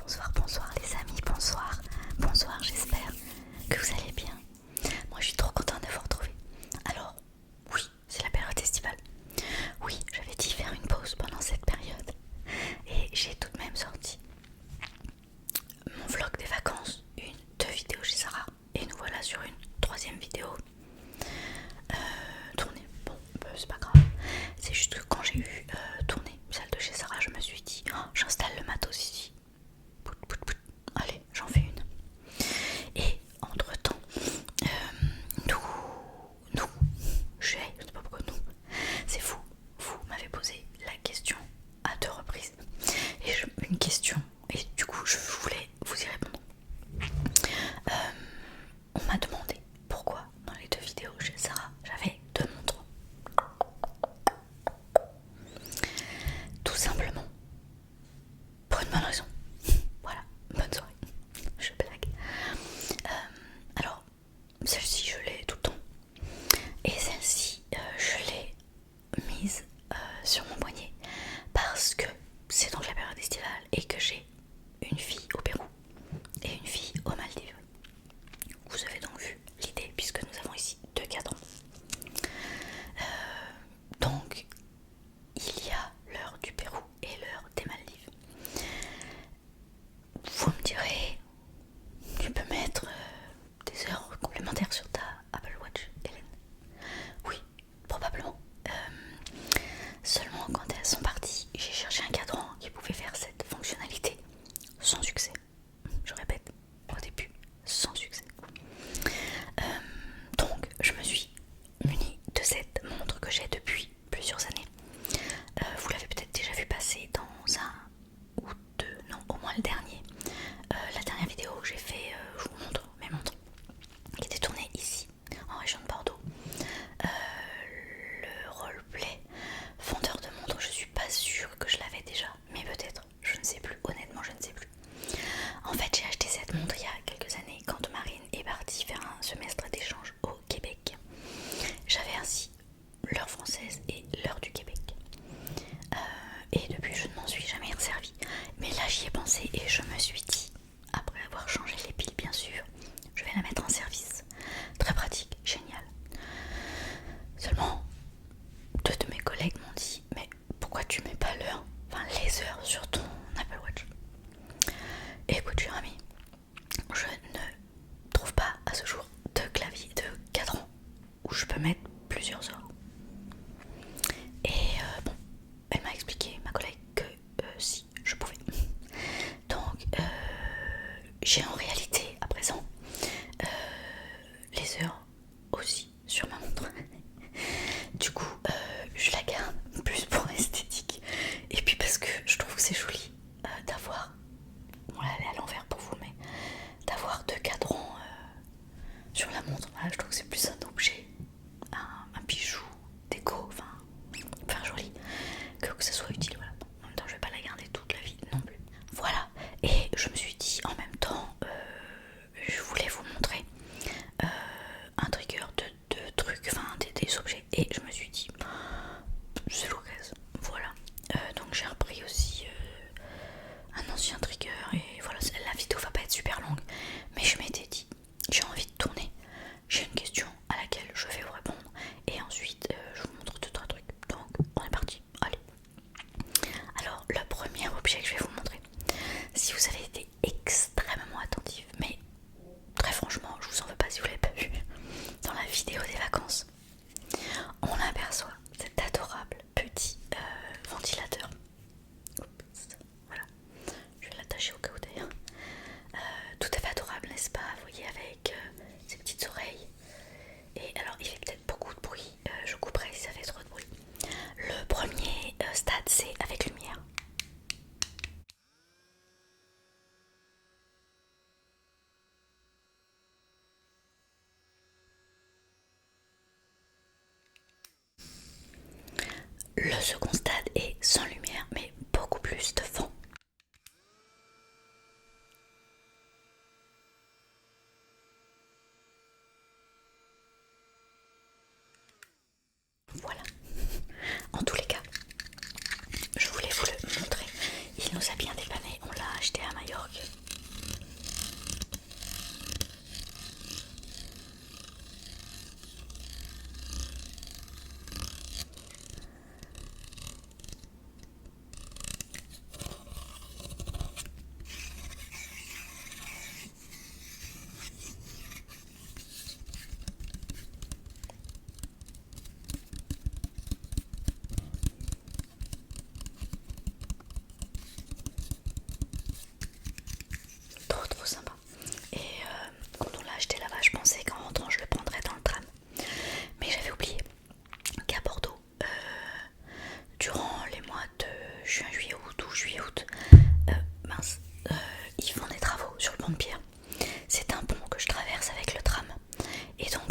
Bonsoir les amis, bonsoir, j'espère que vous allez bien. Moi je suis trop contente de vous retrouver. Alors, oui, c'est la période estivale. Oui, j'avais dit faire une pause pendant cette période. Et j'ai tout de même sorti mon vlog des vacances, deux vidéos chez Sarah. Et nous voilà sur une troisième vidéo tournée. Bon, c'est pas grave. C'est juste que quand j'ai eu tourné celle de chez Sarah, je me suis dit, oh, j'installe le matos ici. Allez, j'en fais une. Et entre temps, je sais pas pourquoi nous, c'est vous m'avez posé la question à deux reprises. Et une question, et du coup je voulais vous y répondre. On m'a demandé pourquoi dans les deux vidéos chez Sarah j'avais deux montres. Tout simplement pour une bonne raison. Voilà, bonne soirée. Je blague. Alors, celle-ci je l'ai tout le temps. Et celle-ci je l'ai mise sur mon poignet parce que c'est donc la période estivale et que j'ai une fille au Pérou et une fille aux Maldives. Vous avez donc vu l'idée puisque nous avons ici deux cadrans. Donc il y a l'heure du Pérou et l'heure des Maldives. Vous me direz, tu peux mettre des heures complémentaires sur ta Apple Watch, Hélène. Oui, probablement. Seulement quand elles sont parties, j'ai cherché un cadran qui pouvait faire cette fonctionnalité sans succès. Je répète, au début, sans succès. Donc je me suis munie de cette montre que j'ai depuis plusieurs années. Vous l'avez peut-être déjà vu passer dans un ou deux, non au moins le dernier. La dernière vidéo que j'ai fait, je vous montre mes montres qui étaient tournées ici en région de Bordeaux. Le roleplay vendeur de montres, je suis pas sûre que je l'avais déjà, mais peut-être, je ne sais plus, honnêtement je ne sais plus. En fait j'ai acheté cette montre il y a quelques années quand Marine est partie faire un semestre d'échange au Québec. J'avais ainsi l'heure française et l'heure du Québec. Et depuis je ne m'en suis jamais resservie. Mais là j'y ai pensé et je me suis dit, après avoir changé les piles bien sûr, je vais la mettre en service. Très pratique, génial. Seulement, deux de mes collègues m'ont dit, mais pourquoi tu mets pas l'heure, enfin les heures sur ton Apple Watch? Et écoute cher ami, je ne trouve pas à ce jour de clavier, de cadran où je peux mettre plusieurs heures. Et bon, elle m'a expliqué, ma collègue, que si, je pouvais. Donc, j'ai en réalité, à présent, les heures aussi sur ma montre. Du coup, je la garde plus pour esthétique. Et puis parce que je trouve que c'est joli d'avoir, bon là elle est à l'envers pour vous, mais d'avoir deux cadrans sur la montre. Voilà, je trouve que c'est plus un objet, un bijou, déco, enfin joli, que ce soit utile. Voilà. En même temps, je vais pas la garder toute la vie non plus. Voilà. Et je me suis dit en même temps, je voulais vous montrer un trigger de trucs, enfin des objets. Et je me suis dit, c'est l'occasion. Voilà. Donc j'ai repris aussi un ancien trigger. Et voilà, la vidéo va pas être super longue. Mais je m'étais dit, j'ai envie de tourner. J'ai une question à laquelle je vais vous répondre. Et ensuite, je vous montre deux trois trucs. Donc, on est parti. Allez. Alors, le premier objet que je vais vous montrer, si vous avez été extrêmement attentif, mais très franchement, je vous en veux pas si vous l'avez pas vu, dans la vidéo des vacances, on aperçoit cet adorable petit ventilateur. Oups, voilà, je vais l'attacher au cas où d'ailleurs. Tout à fait adorable, n'est-ce pas? Vous voyez, avec ses petites oreilles. Et alors, il fait peut-être beaucoup de bruit, je couperai si ça fait trop de bruit. Le premier stade, c'est avec lumière. Le second stade est sans lumière, mais beaucoup plus de vent. Voilà. En tous les cas, je voulais vous le montrer. Il nous a bien dépanné. On l'a acheté à Majorque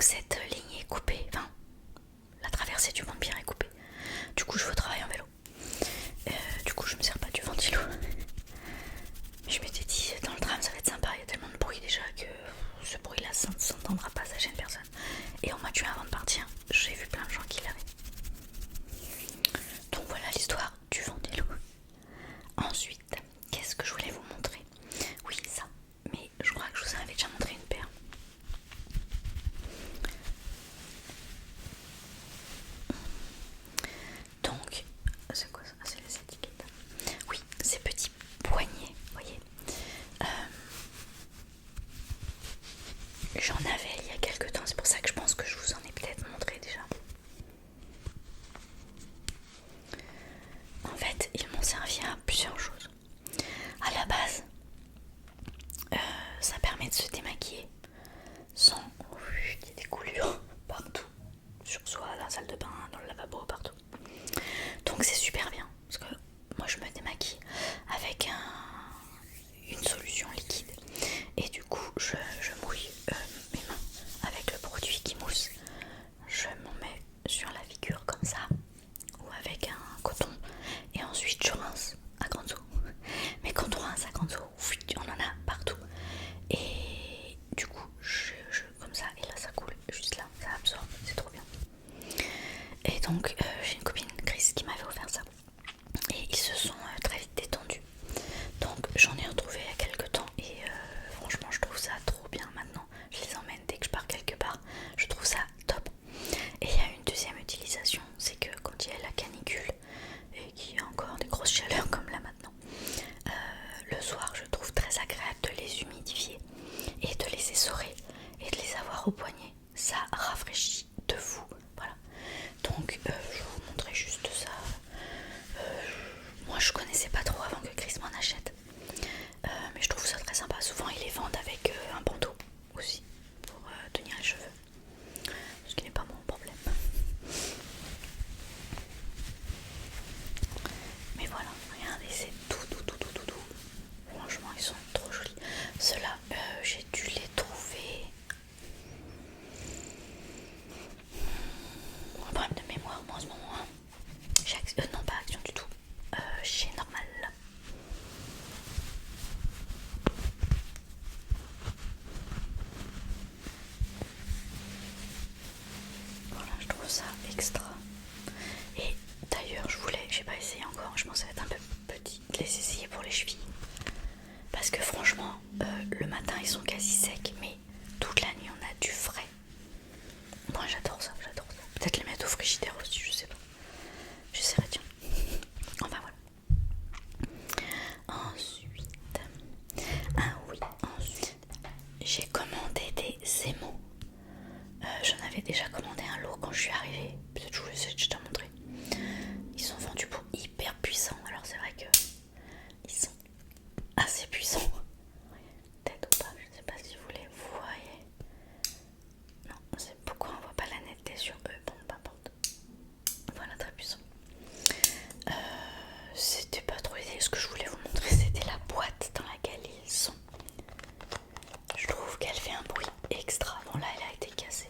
Donc cette ligne est coupée, enfin la traversée du Mont-de-Bière est coupée. Du coup je vais au travail en vélo. Du coup je me sers pas du ventilo. Mais je m'étais dit dans le tram ça va être sympa, il y a tellement de bruit déjà que ce bruit là ça ne s'entendra pas, ça gêne personne. Et on m'a tué avant de partir, j'ai vu plein de gens qui l'avaient. Donc voilà l'histoire du ventilo. Ensuite, qu'est-ce que je voulais vous montrer? Oui ça, mais je crois que je vous en avais déjà montré une paire. Donc, c'est quoi ça? Ah, c'est les étiquettes. Oui, ces petits poignets, vous voyez. J'en avais il y a quelques temps, c'est pour ça que je pense que je vous en ai peut-être montré déjà. En fait, ils m'ont servi à plusieurs choses. À la base, ça permet de se démaquiller sans qu'il y ait des coulures partout. Sur soi, la salle de bain, dans le lavabo, partout. Donc c'est super bien, parce que moi je me démaquille avec une solution liquide. Et du coup, je mouille mes mains avec le produit qui mousse. Je m'en mets sur la figure comme ça, ou avec un coton. Et ensuite je rince à grande eau. Mais quand on rince à grande eau, on en a partout. Et du coup, je comme ça, et là ça coule juste là, ça absorbe, c'est trop bien. Et donc j'ai une copine, Chris, qui m'avait offert ça. Et ils se sont très vite détendus. Donc j'en ai retrouvé il y a quelques temps. Et franchement je trouve ça trop bien maintenant. Je les emmène dès que je pars quelque part. Je trouve ça top. Et il y a une deuxième utilisation. C'est que quand il y a la canicule et qu'il y a encore des grosses chaleurs comme là maintenant, le soir je trouve très agréable de les humidifier et de les essorer et de les avoir au poignet. Ça rafraîchit de fou. Voilà. Donc je vais vous montrer juste ça. Moi je connaissais pas trop avant que Chris m'en achète. Mais je trouve ça très sympa. Souvent ils les vendent avec un bandeau aussi pour tenir les cheveux. Ce qui n'est pas mon problème. Mais voilà, regardez, c'est tout. Franchement ils sont trop jolis. Ceux-là j'ai dû les trouver. Un problème de mémoire moi en ce moment. Hein. Non pas Action du tout. Chez Normal. Voilà, je trouve ça extra. Et d'ailleurs, j'ai pas essayé encore, je pense que ça va être un peu petit de les essayer pour les chevilles. Parce que franchement, le matin ils sont quasi secs, mais toute la nuit on a du frais. Moi j'adore ça. Peut-être les mettre au frigidaire aussi, je sais pas. J'essaierai, tiens. Enfin voilà. Ensuite, j'ai commandé des aimants. J'en avais déjà commandé un lot quand je suis arrivée. Peut-être que je vous l'ai déjà montré. Ils sont vendus pour hyper puissants. Alors c'est vrai que ils sont assez puissants. Peut-être ou pas, je sais pas si vous les voyez. Non, c'est pourquoi on voit pas la netteté sur eux. Bon, peu importe. Voilà, très puissant. C'était pas trop l'idée. Ce que je voulais vous montrer, c'était la boîte dans laquelle ils sont. Je trouve qu'elle fait un bruit extra. Bon, là, elle a été cassée.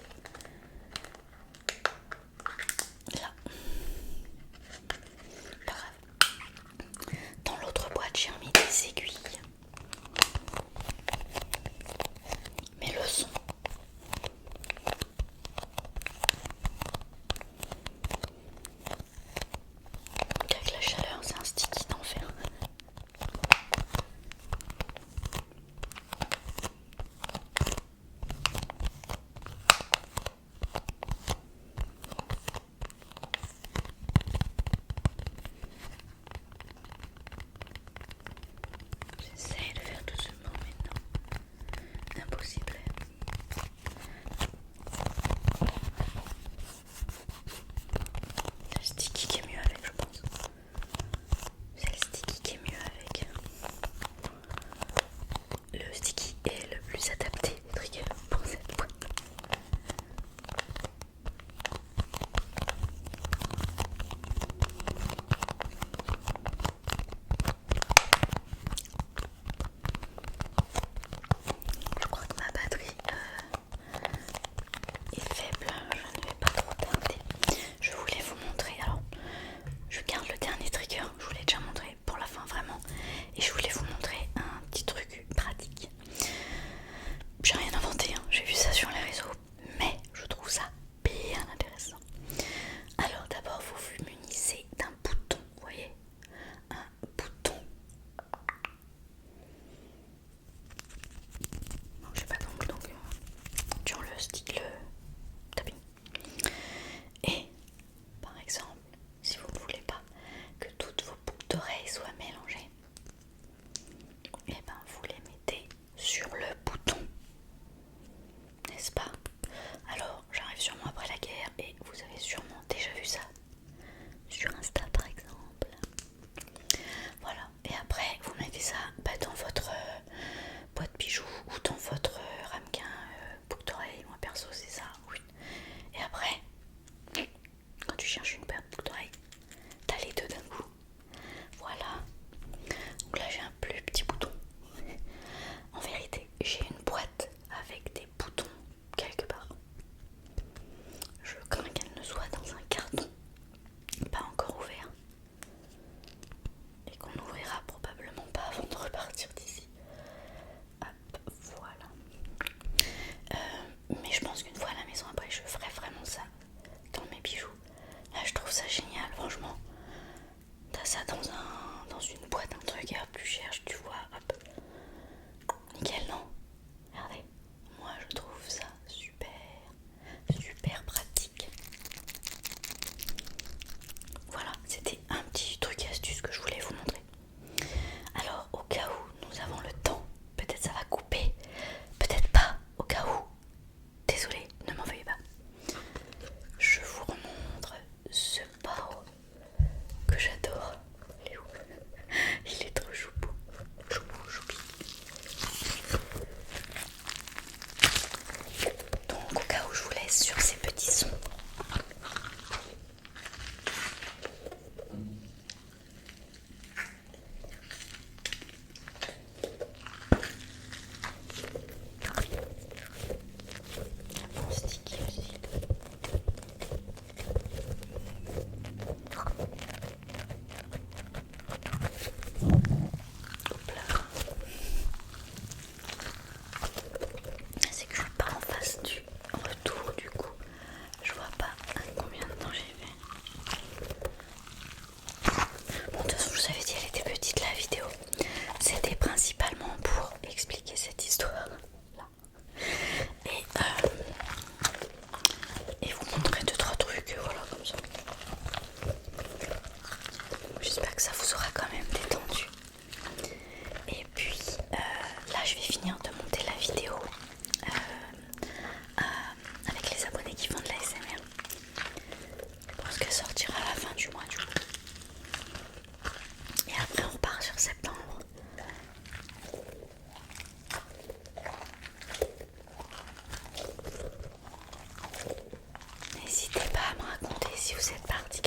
si vous êtes parti.